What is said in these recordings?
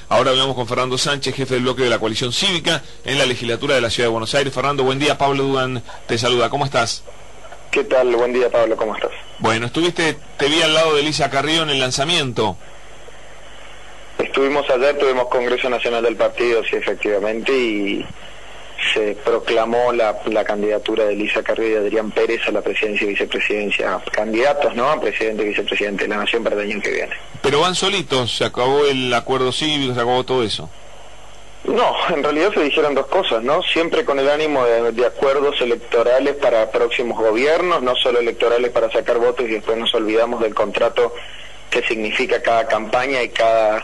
Ahora hablamos con Fernando Sánchez, jefe del bloque de la coalición cívica en la legislatura de la Ciudad de Buenos Aires. Fernando, buen día. Pablo Dugan te saluda. ¿Cómo estás? ¿Qué tal? Buen día, Pablo. ¿Cómo estás? Bueno, te vi al lado de Elisa Carrió en el lanzamiento. Estuvimos ayer, tuvimos Congreso Nacional del Partido, sí, efectivamente, y se proclamó la candidatura de Elisa Carrió y de Adrián Pérez a la presidencia y vicepresidencia, candidatos, ¿no?, a presidente y vicepresidente de la Nación para el año que viene. Pero van solitos, se acabó el acuerdo cívico, se acabó todo eso. No, en realidad se dijeron dos cosas, ¿no? Siempre con el ánimo de acuerdos electorales para próximos gobiernos, no solo electorales para sacar votos y después nos olvidamos del contrato que significa cada campaña y cada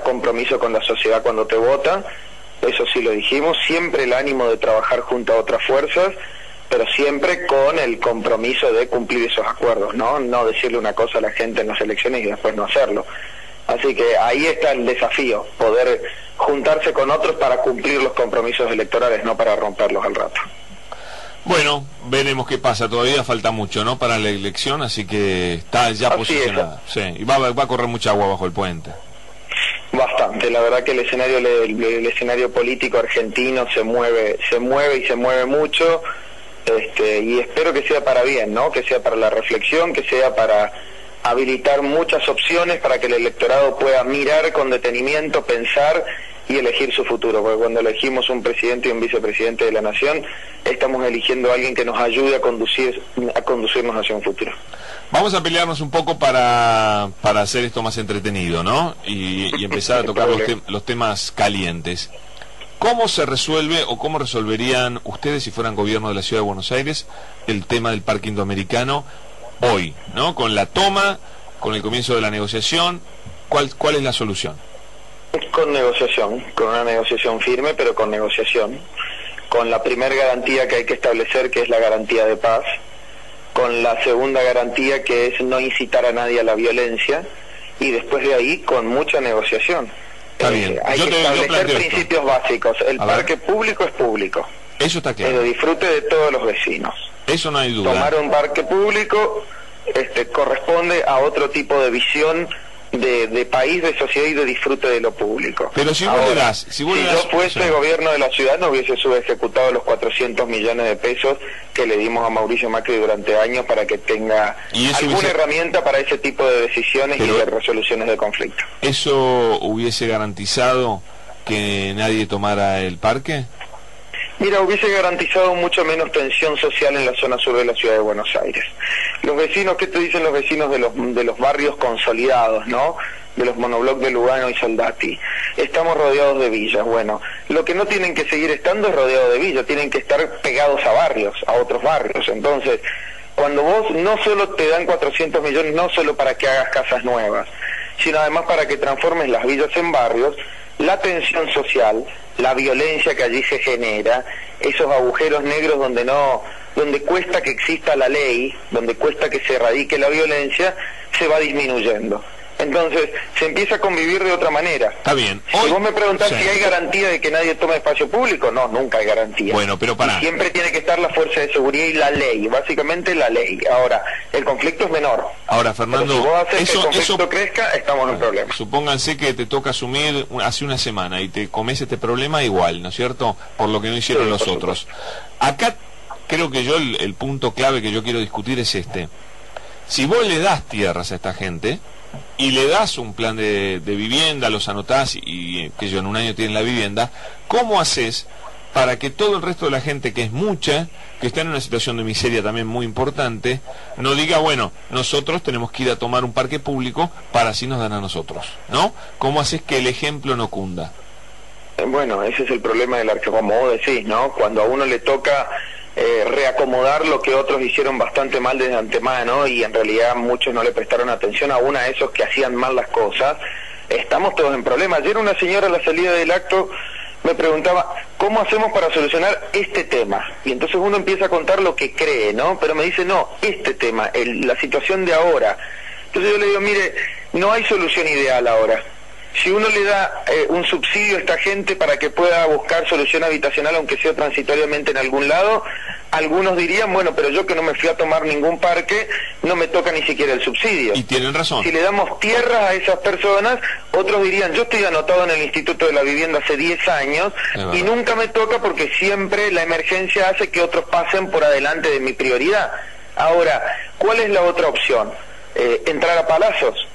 compromiso con la sociedad cuando te vota. Eso sí lo dijimos, siempre el ánimo de trabajar junto a otras fuerzas, pero siempre con el compromiso de cumplir esos acuerdos, ¿no? No decirle una cosa a la gente en las elecciones y después no hacerlo. Así que ahí está el desafío, poder juntarse con otros para cumplir los compromisos electorales, no para romperlos al rato. Bueno, veremos qué pasa, todavía falta mucho, ¿no?, para la elección, así que está ya posicionada. Sí, y va a correr mucha agua bajo el puente. Bastante, la verdad que el escenario político argentino se mueve mucho, y espero que sea para bien, ¿no?, que sea para la reflexión, que sea para habilitar muchas opciones para que el electorado pueda mirar con detenimiento, pensar y elegir su futuro, porque cuando elegimos un presidente y un vicepresidente de la nación, estamos eligiendo a alguien que nos ayude a conducirnos hacia un futuro. Vamos a pelearnos un poco para hacer esto más entretenido, ¿no? Y empezar a tocar los temas calientes. ¿Cómo se resuelve o cómo resolverían ustedes, si fueran gobierno de la Ciudad de Buenos Aires, el tema del Parque Indoamericano hoy, ¿no? Con la toma, con el comienzo de la negociación, ¿cuál es la solución? Con negociación, con una negociación firme, pero con negociación, con la primera garantía que hay que establecer, que es la garantía de paz, con la segunda garantía, que es no incitar a nadie a la violencia, y después de ahí con mucha negociación. Está bien. Hay que establecer principios básicos. El parque público es público. Eso está claro. Pero disfrute de todos los vecinos. Eso no hay duda. Tomar un parque público corresponde a otro tipo de visión de país, de sociedad y de disfrute de lo público. Pero si vos le das... Si yo fuese gobierno de la ciudad, no hubiese subejecutado los 400 millones de pesos que le dimos a Mauricio Macri durante años para que tenga alguna herramienta para ese tipo de decisiones y de resoluciones de conflicto. ¿Eso hubiese garantizado que nadie tomara el parque? Mira, hubiese garantizado mucho menos tensión social en la zona sur de la Ciudad de Buenos Aires. Los vecinos, ¿qué te dicen los vecinos de los barrios consolidados, no? De los monoblocks de Lugano y Soldati. Estamos rodeados de villas. Bueno, lo que no tienen que seguir estando es rodeados de villas, tienen que estar pegados a barrios, a otros barrios. Entonces, cuando vos no solo te dan 400 millones, no solo para que hagas casas nuevas, sino además para que transformes las villas en barrios, la tensión social, la violencia que allí se genera, esos agujeros negros donde cuesta que exista la ley, donde cuesta que se erradique la violencia, se va disminuyendo. Entonces, se empieza a convivir de otra manera. Está bien. Si vos me preguntás si hay garantía de que nadie tome espacio público, no, nunca hay garantía. Bueno, pero para. Siempre tiene que estar la fuerza de seguridad y la ley, básicamente la ley. Ahora, el conflicto es menor. Ahora, Fernando, pero si vos haces que el conflicto crezca, estamos en problemas. Supónganse que te toca asumir hace una semana y te comes este problema igual, ¿no es cierto? Por lo que no hicieron los otros. Acá creo que el punto clave que yo quiero discutir es este. Si vos le das tierras a esta gente y le das un plan de vivienda, los anotás y que en un año tienen la vivienda, ¿cómo haces para que todo el resto de la gente, que es mucha, que está en una situación de miseria también muy importante, no diga, bueno, nosotros tenemos que ir a tomar un parque público para así nos dan a nosotros, ¿no? ¿Cómo haces que el ejemplo no cunda? Bueno, ese es el problema del como vos decís, ¿no? Cuando a uno le toca reacomodar lo que otros hicieron bastante mal desde antemano y en realidad muchos no le prestaron atención aún a esos que hacían mal las cosas, estamos todos en problemas. Ayer una señora a la salida del acto me preguntaba, ¿cómo hacemos para solucionar este tema? Y entonces uno empieza a contar lo que cree, ¿no? Pero me dice, no, este tema, la situación de ahora. Entonces yo le digo, mire, no hay solución ideal ahora. Si uno le da un subsidio a esta gente para que pueda buscar solución habitacional, aunque sea transitoriamente en algún lado, algunos dirían, bueno, pero yo que no me fui a tomar ningún parque, no me toca ni siquiera el subsidio. Y tienen razón. Si le damos tierras a esas personas, otros dirían, yo estoy anotado en el Instituto de la Vivienda hace 10 años y nunca me toca porque siempre la emergencia hace que otros pasen por adelante de mi prioridad. Ahora, ¿cuál es la otra opción? Entrar a palazos.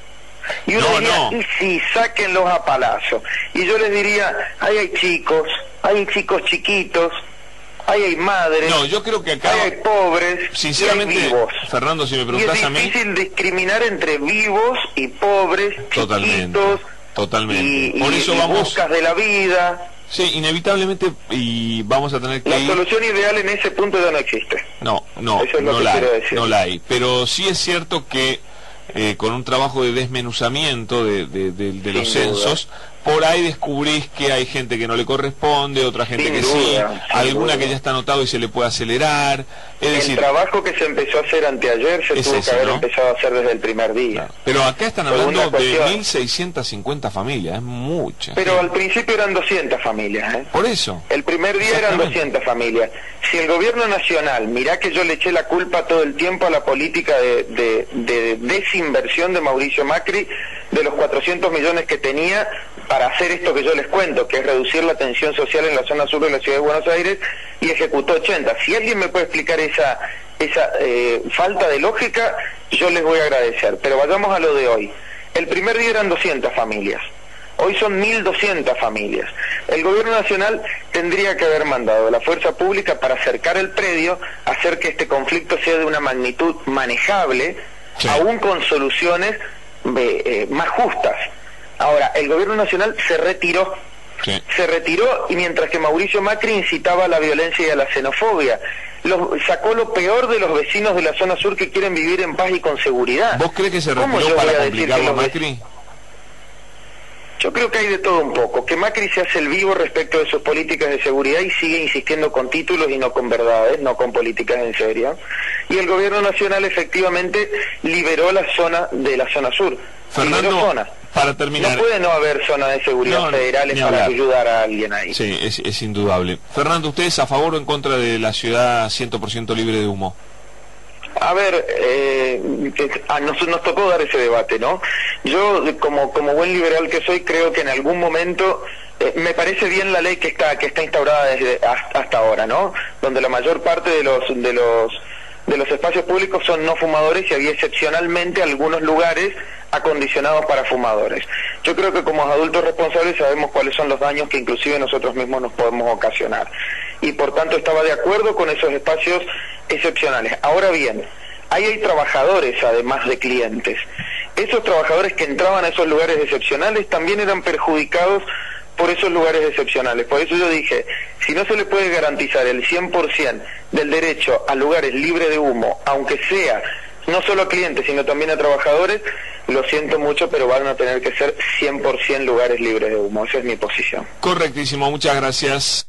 Y uno diría, y sí, sáquenlos a palazos. Y yo les diría, ahí hay chicos chiquitos, ahí hay madres, no, yo creo que acá, ahí hay pobres, sinceramente, y hay vivos. Fernando, si me preguntas a mí... Y es difícil discriminar entre vivos y pobres, chiquitos, totalmente. Por eso y vamos... buscas de la vida. Sí, inevitablemente, y vamos a tener que La solución ideal en ese punto ya no existe. No Eso es lo que quiero decir. no la hay. Pero sí es cierto que con un trabajo de desmenuzamiento de los censos, por ahí descubrís que hay gente que no le corresponde, otra gente que sí, alguna que ya está anotado y se le puede acelerar. Es decir, el trabajo que se empezó a hacer anteayer se tuvo que haber empezado a hacer desde el primer día. Claro. Pero acá están hablando de 1.650 familias, es mucha. Pero al principio eran 200 familias. Por eso. El primer día eran 200 familias. Si el gobierno nacional, mirá que yo le eché la culpa todo el tiempo a la política de desinversión de Mauricio Macri, de los 400 millones que tenía para hacer esto que yo les cuento, que es reducir la tensión social en la zona sur de la ciudad de Buenos Aires, y ejecutó 80. Si alguien me puede explicar esa falta de lógica, yo les voy a agradecer. Pero vayamos a lo de hoy. El primer día eran 200 familias. Hoy son 1.200 familias. El gobierno nacional tendría que haber mandado a la fuerza pública para acercar el predio, hacer que este conflicto sea de una magnitud manejable, aún con soluciones más justas. Ahora, el gobierno nacional se retiró. Se retiró, y mientras que Mauricio Macri incitaba a la violencia y a la xenofobia, sacó lo peor de los vecinos de la zona sur que quieren vivir en paz y con seguridad. ¿Vos crees que se retiró para complicarlo a Macri? Yo creo que hay de todo un poco, que Macri se hace el vivo respecto de sus políticas de seguridad y sigue insistiendo con títulos y no con verdades, no con políticas en serio. Y el gobierno nacional efectivamente liberó la zona sur. Fernando, para terminar... No puede no haber zonas de seguridad federales para ayudar a alguien ahí. Sí, es indudable. Fernando, ¿ustedes a favor o en contra de la ciudad 100% libre de humo? A ver, nos tocó dar ese debate, ¿no? Yo, como buen liberal que soy, creo que en algún momento me parece bien la ley que está instaurada desde hasta ahora, ¿no? Donde la mayor parte de los espacios públicos son no fumadores y había excepcionalmente algunos lugares acondicionados para fumadores. Yo creo que como adultos responsables sabemos cuáles son los daños que inclusive nosotros mismos nos podemos ocasionar. Y por tanto estaba de acuerdo con esos espacios excepcionales. Ahora bien, ahí hay trabajadores además de clientes. Esos trabajadores que entraban a esos lugares excepcionales también eran perjudicados por esos lugares excepcionales. Por eso yo dije, si no se le puede garantizar el 100% del derecho a lugares libres de humo, aunque sea no solo a clientes, sino también a trabajadores, lo siento mucho, pero van a tener que ser 100% lugares libres de humo. Esa es mi posición. Correctísimo, muchas gracias.